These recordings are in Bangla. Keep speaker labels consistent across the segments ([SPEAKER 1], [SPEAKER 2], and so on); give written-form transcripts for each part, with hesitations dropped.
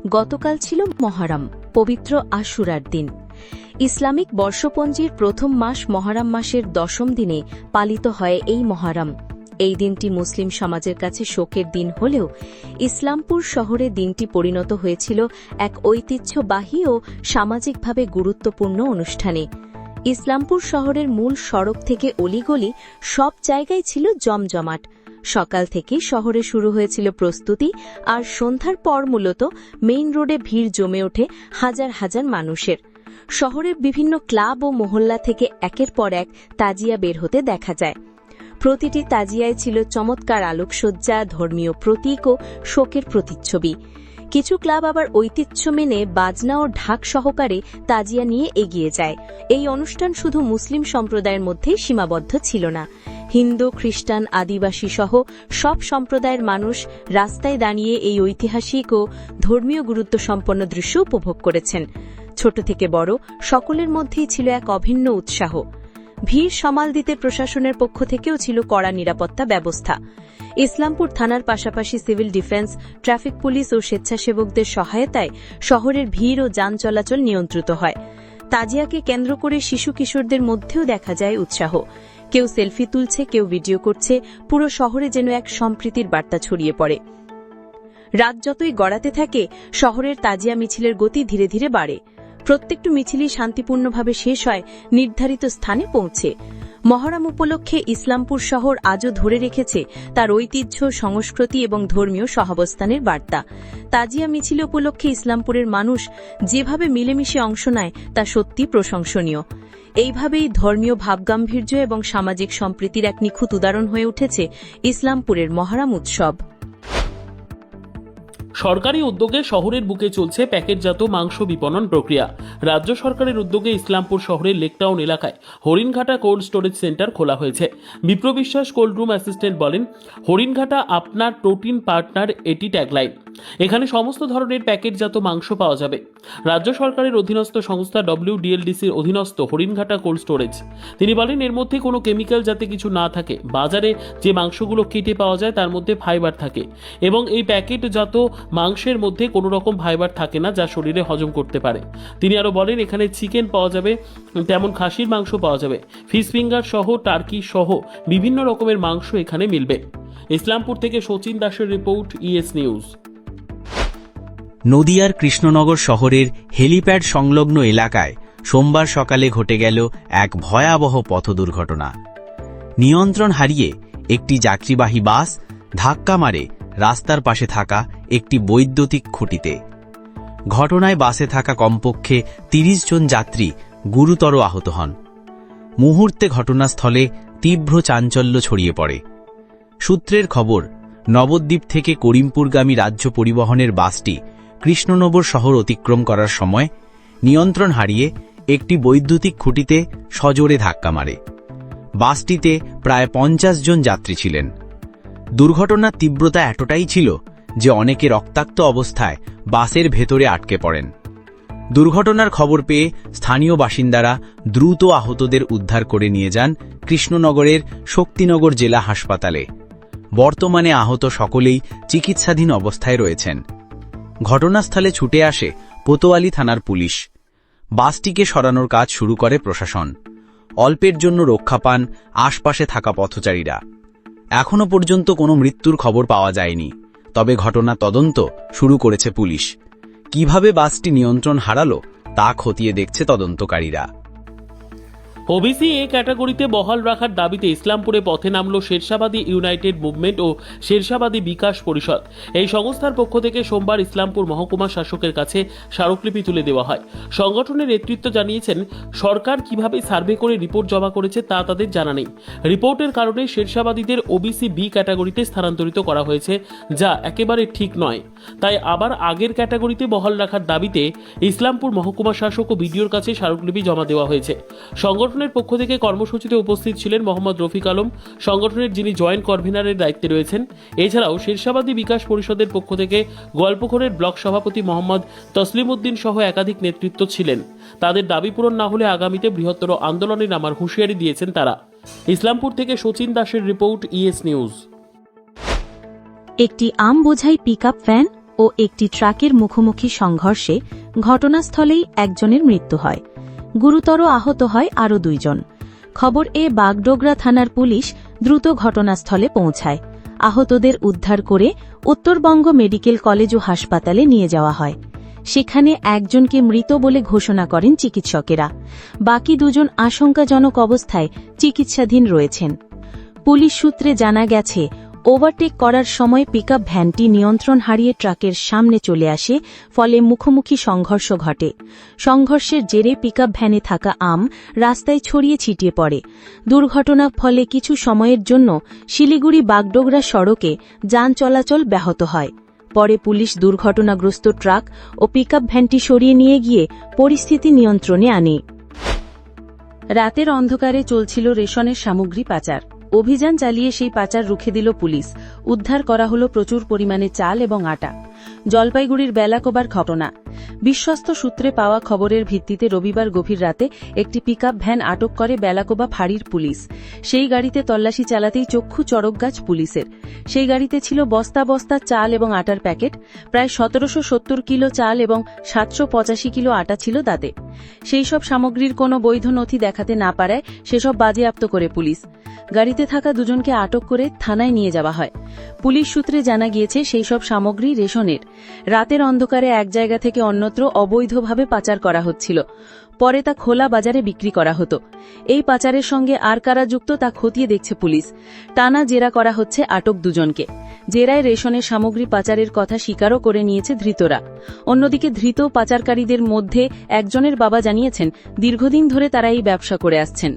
[SPEAKER 1] গতকাল ছিল মহরম, পবিত্র আশুরার দিন। ইসলামিক বর্ষপঞ্জির প্রথম মাস মহরম মাসের 10ম দিনে পালিত হয় এই মহরম। এই দিনটি মুসলিম সমাজের কাছে শোকের দিন হলেও ইসলামপুর শহরে দিনটি পরিণত হয়েছিল এক ঐতিহ্যবাহী ও সামাজিকভাবে গুরুত্বপূর্ণ অনুষ্ঠানে। ইসলামপুর শহরের মূল সড়ক থেকে অলিগলি সব জায়গায় ছিল জমজমাট। সকাল থেকে শহরে শুরু হয়েছিল প্রস্তুতি, আর সন্ধ্যার পর মূলত মেইন রোডে ভিড় জমে ওঠে হাজার হাজার মানুষের। শহরের বিভিন্ন ক্লাব ও মহল্লা থেকে একের পর এক তাজিয়া বের হতে দেখা যায়। প্রতিটি তাজিয়ায় ছিল চমৎকার আলোকসজ্জা, ধর্মীয় প্রতীক ও শোকের প্রতিচ্ছবি। কিছু ক্লাব আবার ঐতিহ্য মেনে বাজনা ও ঢাক সহকারে তাজিয়া নিয়ে এগিয়ে যায়। এই অনুষ্ঠান শুধু মুসলিম সম্প্রদায়ের মধ্যেই সীমাবদ্ধ ছিল না। হিন্দু, খ্রিস্টান, আদিবাসী সহ সব সম্প্রদায়ের মানুষ রাস্তায় দাঁড়িয়ে এই ঐতিহাসিক ও ধর্মীয় গুরুত্বসম্পন্ন দৃশ্য উপভোগ করেছেন। ছোট থেকে বড় সকলের মধ্যেই ছিল এক অভিন্ন উৎসাহ। ভিড় সামাল দিতে প্রশাসনের পক্ষ থেকেও ছিল কড়া নিরাপত্তা ব্যবস্থা। ইসলামপুর থানার পাশাপাশি সিভিল ডিফেন্স, ট্রাফিক পুলিশ ও স্বেচ্ছাসেবকদের সহায়তায় শহরের ভিড় ও যান চলাচল নিয়ন্ত্রিত হয়। তাজিয়াকে কেন্দ্র করে শিশু কিশোরদের মধ্যেও দেখা যায় উৎসাহ। কেউ সেলফি তুলছে, কেউ ভিডিও করছে। পুরো শহরে যেন এক সম্প্রীতির বার্তা ছড়িয়ে পড়ে। রাত যতই গড়াতে থাকে, শহরের তাজিয়া মিছিলের গতি ধীরে ধীরে বাড়ে। প্রত্যেকটি মিছিলই শান্তিপূর্ণভাবে শেষ হয় নির্ধারিত স্থানে পৌঁছে। মহরম উপলক্ষে ইসলামপুর শহর আজও ধরে রেখেছে তার ঐতিহ্য, সংস্কৃতি এবং ধর্মীয় সহাবস্থানের বার্তা। তাজিয়া মিছিল উপলক্ষে ইসলামপুরের মানুষ যেভাবে মিলেমিশে অংশ নেয় তা সত্যি প্রশংসনীয়। এইভাবেই ধর্মীয় ভাবগাম্ভীর্য এবং সামাজিক সম্প্রীতির এক নিখুঁত উদাহরণ হয়ে উঠেছে ইসলামপুরের মহরম উৎসব।
[SPEAKER 2] সরকারি উদ্যোগে শহরের বুকে চলছে প্যাকেটজাত মাংস বিপণন প্রক্রিয়া। রাজ্য সরকারের উদ্যোগে ইসলামপুর শহরের লেকটাউন এলাকায় হরিণঘাটা কোল্ড স্টোরেজ সেন্টার খোলা হয়েছে। বিপ্র বিশ্বাস, কোল্ড রুম অ্যাসিস্ট্যান্ট, বলেন, হরিণঘাটা আপনার প্রোটিন পার্টনার, এটি ট্যাগলাইন। এখানে সমস্ত ধরনের প্যাকেটজাত মাংস পাওয়া যাবে। রাজ্য সরকারের অধীনস্থ সংস্থা WDLDCর অধীনস্থ হরিণঘাটা কোল্ড স্টোরেজ। তিনি বলেন, এর মধ্যে কোনো কেমিক্যাল যাতে কিছু না থাকে। বাজারে যে মাংসগুলো কেটে পাওয়া যায় তার মধ্যে ফাইবার থাকে, এবং এই প্যাকেটজাত মাংসের মধ্যে কোনো রকম ফাইবার থাকে না যা শরীরে হজম করতে পারে। তিনি আরো বলেন, এখানে চিকেন পাওয়া যাবে, তেমন খাসির মাংস পাওয়া যাবে, ফিশ ফিঙ্গার সহ, টার্কি সহ বিভিন্ন রকমের মাংস এখানে মিলবে। ইসলামপুর থেকে সচিন দাসের রিপোর্ট, ES নিউজ।
[SPEAKER 3] নদিয়ার কৃষ্ণনগর শহরের হেলিপ্যাড সংলগ্ন এলাকায় সোমবার সকালে ঘটে গেল এক ভয়াবহ পথ দুর্ঘটনা। নিয়ন্ত্রণ হারিয়ে একটি যাত্রীবাহী বাস ধাক্কা মারে রাস্তার পাশে থাকা একটি বৈদ্যুতিক খুঁটিতে। ঘটনায় বাসে থাকা কমপক্ষে 30 জন যাত্রী গুরুতর আহত হন। মুহূর্তে ঘটনাস্থলে তীব্র চাঞ্চল্য ছড়িয়ে পড়ে। সূত্রের খবর, নবদ্বীপ থেকে করিমপুরগামী রাজ্য পরিবহনের বাসটি কৃষ্ণনগর শহর অতিক্রম করার সময় নিয়ন্ত্রণ হারিয়ে একটি বৈদ্যুতিক খুঁটিতে সজোরে ধাক্কা মারে। বাসটিতে প্রায় 50 জন যাত্রী ছিলেন। দুর্ঘটনার তীব্রতা এতটাই ছিল যে অনেকে রক্তাক্ত অবস্থায় বাসের ভেতরে আটকে পড়েন। দুর্ঘটনার খবর পেয়ে স্থানীয় বাসিন্দারা দ্রুত আহতদের উদ্ধার করে নিয়ে যান কৃষ্ণনগরের শক্তিনগর জেলা হাসপাতালে। বর্তমানে আহত সকলেই চিকিৎসাধীন অবস্থায় রয়েছেন। ঘটনাস্থলে ছুটে আসে কোতোয়ালি থানার পুলিশ। বাসটিকে সরানোর কাজ শুরু করে প্রশাসন। অল্পের জন্য রক্ষা পান আশপাশে থাকা পথচারীরা। এখনো পর্যন্ত কোনো মৃত্যুর খবর পাওয়া যায়নি, তবে ঘটনা তদন্ত শুরু করেছে পুলিশ। কিভাবে বাসটি নিয়ন্ত্রণ হারালো তা খতিয়ে দেখছে তদন্তকারীরা।
[SPEAKER 2] ওবিসি এ ক্যাটাগরিতে বহাল রাখার দাবিতে ইসলামপুরে পথে নামল শেরশাবাদী ইউনাইটেড মুভমেন্ট ও শেরশাবাদী বিকাশ পরিষদ। এই সংস্থার পক্ষ থেকে সোমবার ইসলামপুর মহকুমা শাসকের কাছে স্মারকলিপি তুলে দেওয়া হয়। সংগঠনের নেতৃত্ব জানিয়েছেন, সরকার কিভাবে সার্ভে করে রিপোর্ট জমা করেছে তা তাদের জানা নেই। রিপোর্টের কারণে শেরশাবাদীদের ওবিসি বি ক্যাটাগরিতে স্থানান্তরিত করা হয়েছে, যা একেবারে ঠিক নয়। তাই আবার আগের ক্যাটাগরিতে বহাল রাখার দাবিতে ইসলামপুর মহকুমা শাসক ও বিডিওর কাছে স্মারকলিপি জমা দেওয়া হয়েছে। সংগঠনের পক্ষ থেকে কর্মসূচিতে উপস্থিত ছিলেন মোহাম্মদ রফিক আলম, সংগঠনের যিনি জয়েন্ট কনভেনারের দায়িত্বে রয়েছেন। এছাড়াও শেরশাবাদী বিকাশ পরিষদের পক্ষ থেকে গল্পঘরের ব্লক সভাপতি মোহাম্মদ তসলিম উদ্দিন সহ একাধিক নেতৃত্ব ছিলেন। তাদের দাবি পূরণ না হলে আগামীতে বৃহত্তর আন্দোলনে নামার হুঁশিয়ারি দিয়েছেন তারা। ইসলামপুর থেকে সচিন দাসের রিপোর্ট, ES নিউজ।
[SPEAKER 1] একটি আম বোঝাই পিকআপ ভ্যান
[SPEAKER 4] ও একটি ট্রাকের মুখোমুখি সংঘর্ষে ঘটনাস্থলেই একজনের মৃত্যু হয়। গুরুতর আহত হয় আরও 2 জন। খবর পেয়ে বাগডোগরা থানার পুলিশ দ্রুত ঘটনাস্থলে পৌঁছায়। আহতদের উদ্ধার করে উত্তরবঙ্গ মেডিকেল কলেজ ও হাসপাতালে নিয়ে যাওয়া হয়। সেখানে একজনকে মৃত বলে ঘোষণা করেন চিকিৎসকেরা। বাকি 2 জন আশঙ্কাজনক অবস্থায় চিকিৎসাধীন রয়েছেন। পুলিশ সূত্রে জানা গেছে, ওভারটেক করার সময় পিকআপ ভ্যানটি নিয়ন্ত্রণ হারিয়ে ট্রাকের সামনে চলে আসে, ফলে মুখোমুখি সংঘর্ষ ঘটে। সংঘর্ষের জেরে পিকআপ ভ্যানে থাকা আম রাস্তায় ছড়িয়ে ছিটিয়ে পড়ে। দুর্ঘটনার ফলে কিছু সময়ের জন্য শিলিগুড়ি বাগডোগরা সড়কে যান চলাচল ব্যাহত হয়। পরে পুলিশ দুর্ঘটনাগ্রস্ত ট্রাক ও পিকআপ ভ্যানটি সরিয়ে নিয়ে গিয়ে পরিস্থিতি নিয়ন্ত্রণে আনে। রাতের অন্ধকারে চলছিল রেশনের সামগ্রী পাচার। অভিযান চালিয়ে সেই পাচার রুখে দিল পুলিশ। উদ্ধার করা হল প্রচুর পরিমাণে চাল এবং আটা। জলপাইগুড়ির বেলাকোবার ঘটনা। বিশ্বস্ত সূত্রে পাওয়া খবরের ভিত্তিতে রবিবার গভীর রাতে একটি পিকআপ ভ্যান আটক করে বেলাকোবা ফাঁড়ির পুলিশ। সেই গাড়িতে তল্লাশি চালাতেই চক্ষু চড়কগাছ পুলিশের। সেই গাড়িতে ছিল বস্তা বস্তা চাল এবং আটার প্যাকেট। প্রায় 1770 কিলো চাল এবং 785 কিলো আটা ছিল তাতে। সেই সব সামগ্রীর কোনো বৈধ নথি দেখাতে না পারায় সেসব বাজেয়াপ্ত করে পুলিশ। গাড়িতে থাকা 2 জনকে আটক করে থানায় নিয়ে যাওয়া হয়। পুলিশ সূত্রে জানা গিয়েছে, সেই সব সামগ্রী রেশনের। রাতের অন্ধকারে এক জায়গা থেকে অন্যত্র অবৈধভাবে পাচার করা হচ্ছিল। পরে তা খোলা বাজারে বিক্রি করা হতো। এই পাচারের সঙ্গে আর কারা যুক্ত তা খতিয়ে দেখছে পুলিশ। টানা জেরা করা হচ্ছে আটক 2 জনকে। জেরায় রেশনের সামগ্রী পাচারের কথা স্বীকারও করে নিয়েছে ধৃতরা। অন্যদিকে ধৃত পাচারকারীদের মধ্যে একজনের বাবা জানিয়েছেন, দীর্ঘদিন ধরে তারা এই ব্যবসা করে আসছেন।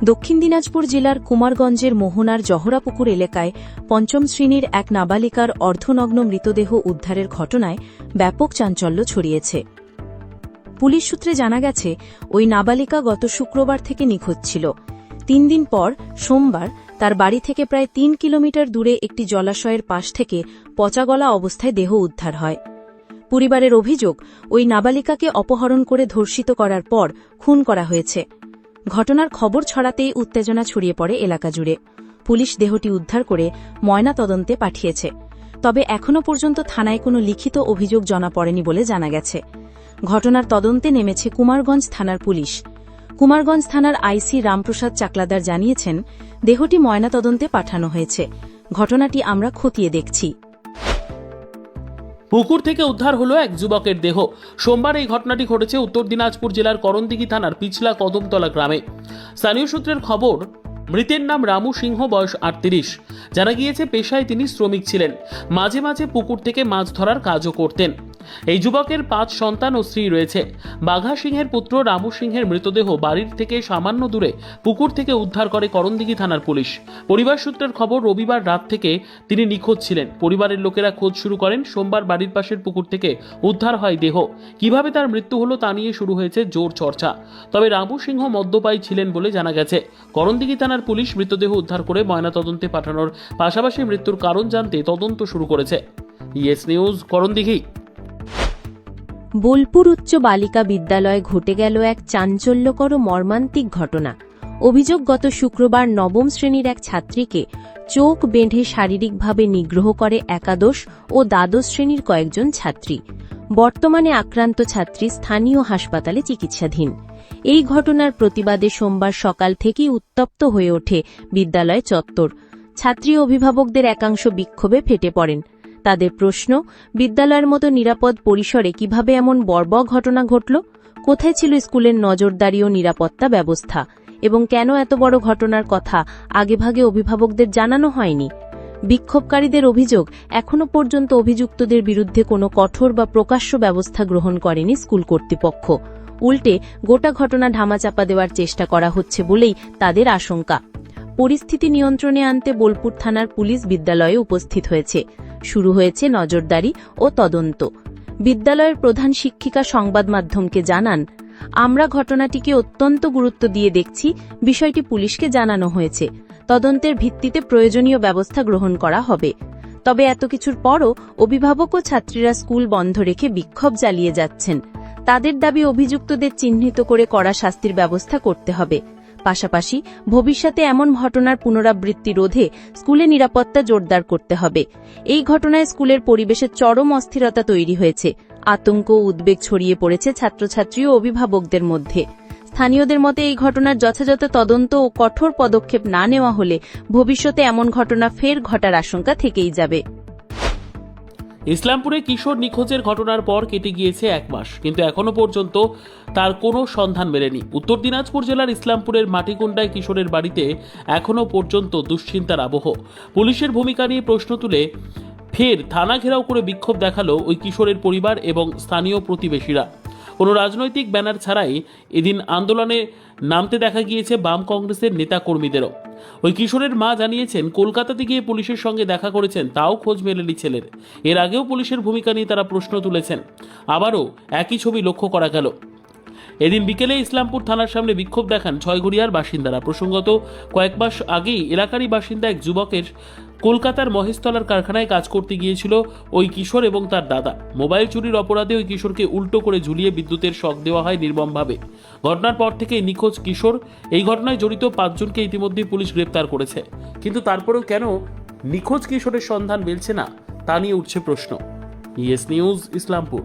[SPEAKER 1] দক্ষিণ দিনাজপুর জেলার কুমারগঞ্জের মোহনার জহরাপুকুর এলাকায় 5ম শ্রেণীর এক নাবালিকার অর্ধনগ্ন মৃতদেহ উদ্ধারের ঘটনায় ব্যাপক চাঞ্চল্য ছড়িয়েছে। পুলিশ সূত্রে জানা গেছে, ওই নাবালিকা গত শুক্রবার থেকে নিখোঁজ ছিল। 3 দিন পর সোমবার তার বাড়ি থেকে প্রায় 3 কিলোমিটার দূরে একটি জলাশয়ের পাশ থেকে পচাগলা অবস্থায় দেহ উদ্ধার হয়। পরিবারের অভিযোগ, ওই নাবালিকাকে অপহরণ করে ধর্ষিত করার পর খুন করা হয়েছে। ঘটনার খবর ছড়াতেই উত্তেজনা ছড়িয়ে পড়ে এলাকা জুড়ে। পুলিশ দেহটি উদ্ধার করে ময়না তদন্তে পাঠিয়েছে। তবে এখনও পর্যন্ত থানায় কোনো লিখিত অভিযোগ জমা পড়েনি বলে জানা গেছে। ঘটনার তদন্তে নেমেছে কুমারগঞ্জ থানার পুলিশ। কুমারগঞ্জ থানার আইসি রামপ্রসাদ চাকলাদার জানিয়েছেন, দেহটি ময়না তদন্তে পাঠানো হয়েছে। ঘটনাটি আমরা খতিয়ে দেখছি।
[SPEAKER 2] পুকুর থেকে উদ্ধার হলো এক যুবকের দেহ। সোমবার এই ঘটনাটি ঘটেছে উত্তর দিনাজপুর জেলার করণদিঘি থানার পিছলা কদমতলা গ্রামে। স্থানীয় সূত্রের খবর, মৃতের নাম রামু সিংহ, বয়স 38। জানা গিয়েছে, পেশায় তিনি শ্রমিক ছিলেন। মাঝে মাঝে পুকুর থেকে মাছ ধরার কাজও করতেন। এই যুবকের 5 সন্তান ও স্ত্রী রয়েছে। বাঘা সিংহের পুত্র রামু সিংহের মৃতদেহ বাড়ির থেকে সামান্য দূরে পুকুর থেকে উদ্ধার করে করণদিঘি থানার পুলিশ। পরিবার সূত্রের খবর, রবিবার রাত থেকে তিনি নিখোঁজ ছিলেন। পরিবারের লোকেরা খোঁজ শুরু করেন। সোমবার বাড়ির পাশের পুকুর থেকে উদ্ধার হয় দেহ। কিভাবে তার মৃত্যু হলো তা নিয়ে শুরু হয়েছে জোর চর্চা। তবে রামু সিংহ মদ্যপায়ী ছিলেন বলে জানা গেছে। করণদিঘি থানার পুলিশ মৃতদেহ উদ্ধার করে ময়নাতদন্তে পাঠানোর পাশাপাশি মৃত্যুর কারণ জানতে তদন্ত শুরু করেছে। Yes news, Karandighi.
[SPEAKER 1] বোলপুর উচ্চ বালিকা বিদ্যালয়ে ঘটে গেল এক চাঞ্চল্যকর মর্মান্তিক ঘটনা। অভিযোগ, গত শুক্রবার 9ম শ্রেণীর এক ছাত্রীকে চোখ বেঁধে শারীরিকভাবে নিগ্রহ করে একাদশ ও দ্বাদশ শ্রেণীর কয়েকজন ছাত্রী। বর্তমানে আক্রান্ত ছাত্রী স্থানীয় হাসপাতালে চিকিৎসাধীন। এই ঘটনার প্রতিবাদে সোমবার সকাল থেকেই উত্তপ্ত হয়ে ওঠে বিদ্যালয় চত্বর। ছাত্রী অভিভাবকদের একাংশ বিক্ষোভে ফেটে পড়েন। তাদের প্রশ্ন, বিদ্যালয়ের মতো নিরাপদ পরিসরে কিভাবে এমন বর্বর ঘটনা ঘটল? কোথায় ছিল স্কুলের নজরদারি ও নিরাপত্তা ব্যবস্থা? এবং কেন এত বড় ঘটনার কথা আগেভাগে অভিভাবকদের জানানো হয়নি? বিক্ষোভকারীদের অভিযোগ, এখনও পর্যন্ত অভিযুক্তদের বিরুদ্ধে কোনো কঠোর বা প্রকাশ্য ব্যবস্থা গ্রহণ করেনি স্কুল কর্তৃপক্ষ। উল্টে গোটা ঘটনা ধামাচাপা দেওয়ার চেষ্টা করা হচ্ছে বলেই তাদের আশঙ্কা। পরিস্থিতি নিয়ন্ত্রণে আনতে বোলপুর থানার পুলিশ বিদ্যালয়ে উপস্থিত হয়েছে। শুরু হয়েছে নজরদারি ও তদন্ত। বিদ্যালয়ের প্রধান শিক্ষিকা সংবাদ মাধ্যমকে জানান, আমরা ঘটনাটিকে অত্যন্ত গুরুত্ব দিয়ে দেখছি। বিষয়টি পুলিশকে জানানো হয়েছে। তদন্তের ভিত্তিতে প্রয়োজনীয় ব্যবস্থা গ্রহণ করা হবে। তবে এত কিছুর পরও অভিভাবক ও ছাত্রীরা স্কুল বন্ধ রেখে বিক্ষোভ চালিয়ে যাচ্ছেন। তাদের দাবি, অভিযুক্তদের চিহ্নিত করে কড়া শাস্তির ব্যবস্থা করতে হবে।
[SPEAKER 4] পাশাপাশি ভবিষ্যতে এমন ঘটনার পুনরাবৃত্তি রোধে স্কুলে নিরাপত্তা জোরদার করতে হবে। এই ঘটনায় স্কুলের পরিবেশে চরম অস্থিরতা তৈরি হয়েছে। আতঙ্ক ও উদ্বেগ ছড়িয়ে পড়েছে ছাত্রছাত্রী ও অভিভাবকদের মধ্যে। স্থানীয়দের মতে এই ঘটনার যথাযথ তদন্ত ও কঠোর পদক্ষেপ না নেওয়া হলে ভবিষ্যতে এমন ঘটনা ফের ঘটার আশঙ্কা থেকেই যাবে।
[SPEAKER 2] ইসলামপুরে কিশোর নিখোঁজের ঘটনার পর কেটে গিয়েছে 1 মাস, কিন্তু এখনো পর্যন্ত তার কোনো সন্ধান মেলেনি। উত্তর দিনাজপুর জেলার ইসলামপুরের মাটিকুণ্ডায় কিশোরের বাড়িতে এখনো পর্যন্ত দুশ্চিন্তার আবহ। পুলিশের ভূমিকা নিয়ে প্রশ্ন তুলে ফের থানা ঘেরাও করে বিক্ষোভ দেখালো ওই কিশোরের পরিবার এবং স্থানীয় প্রতিবেশীরা। কোনো রাজনৈতিক ব্যানার ছাড়াই এদিন আন্দোলনে নামতে দেখা গিয়েছে বাম কংগ্রেসের নেতাকর্মীদেরও। ওই কিশোরের মা জানিয়েছেন, কলকাতাতে গিয়ে পুলিশের সঙ্গে দেখা করেছেন, তাও খোঁজ মেলেনি ছেলের। এর আগেও পুলিশের ভূমিকা নিয়ে তারা প্রশ্ন তুলেছেন। আবারও একই ছবি লক্ষ্য করা গেল। এদিন বিকেলে ইসলামপুর থানার সামনে বিক্ষোভ দেখান ছয়ঘরিয়ার বাসিন্দারা। প্রসঙ্গত, কয়েক মাস আগেই এলাকারই বাসিন্দা এক যুবকের কলকাতার মহেশতলার কারখানায় কাজ করতে গিয়েছিল ওই কিশোর এবং তার দাদা। মোবাইল চুরির অপরাধে ওই কিশোরকে উল্টো করে ঝুলিয়ে বিদ্যুতের শক দেওয়া হয় নির্মমভাবে। ঘটনার পর থেকে নিখোঁজ কিশোর। এই ঘটনায় জড়িত 5 জনকে ইতিমধ্যেই পুলিশ গ্রেপ্তার করেছে, কিন্তু তারপরেও কেন নিখোঁজ কিশোরের সন্ধান মিলছে না তা নিয়ে উঠছে প্রশ্ন। Yes news, Islampur.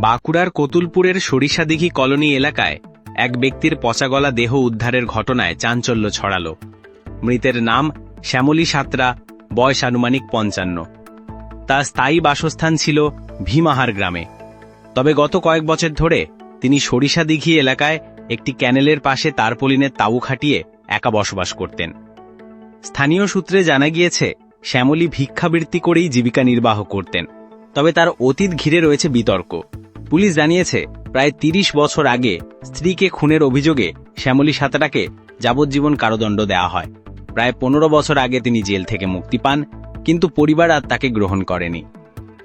[SPEAKER 3] বাঁকুড়ার কতুলপুরের সরিষাদিঘি কলোনি এলাকায় এক ব্যক্তির পচাগলা দেহ উদ্ধারের ঘটনায় চাঞ্চল্য ছড়ালো। মৃতের নাম শ্যামলী সাঁতরা, বয়স আনুমানিক 55। তার স্থায়ী বাসস্থান ছিল ভীমাহার গ্রামে। তবে গত কয়েক বছর ধরে তিনি সরিষাদিঘি এলাকায় একটি ক্যানেলের পাশে তারপলিনের তাঁবু খাটিয়ে একা বসবাস করতেন। স্থানীয় সূত্রে জানা গিয়েছে, শ্যামলী ভিক্ষাবৃত্তি করেই জীবিকা নির্বাহ করতেন। তবে তার অতীত ঘিরে রয়েছে বিতর্ক। পুলিশ জানিয়েছে, প্রায় 30 বছর আগে স্ত্রীকে খুনের অভিযোগে শ্যামলী সাঁতরাকে যাবজ্জীবন কারাদণ্ড দেওয়া হয়। প্রায় 15 বছর আগে তিনি জেল থেকে মুক্তি পান, কিন্তু পরিবার আর তাকে গ্রহণ করেনি।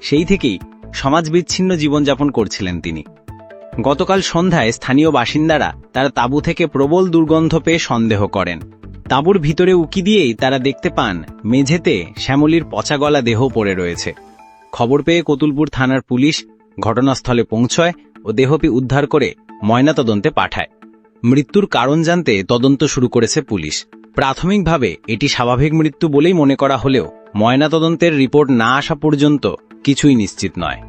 [SPEAKER 3] সেই থেকেই সমাজ বিচ্ছিন্ন জীবনযাপন করছিলেন তিনি। গতকাল সন্ধ্যায় স্থানীয় বাসিন্দারা তার তাঁবু থেকে প্রবল দুর্গন্ধ পেয়ে সন্দেহ করেন। তাঁবুর ভিতরে উকি দিয়েই তারা দেখতে পান মেঝেতে শ্যামলীর পচাগলা দেহ পড়ে রয়েছে। খবর পেয়ে কতুলপুর থানার পুলিশ ঘটনাস্থলে পৌঁছয় ও দেহটি উদ্ধার করে ময়নাতদন্তে পাঠায়। মৃত্যুর কারণ জানতে তদন্ত শুরু করেছে পুলিশ। প্রাথমিকভাবে এটি স্বাভাবিক মৃত্যু বলেই মনে করা হলেও ময়নাতদন্তের রিপোর্ট না আসা পর্যন্ত কিছুই নিশ্চিত নয়।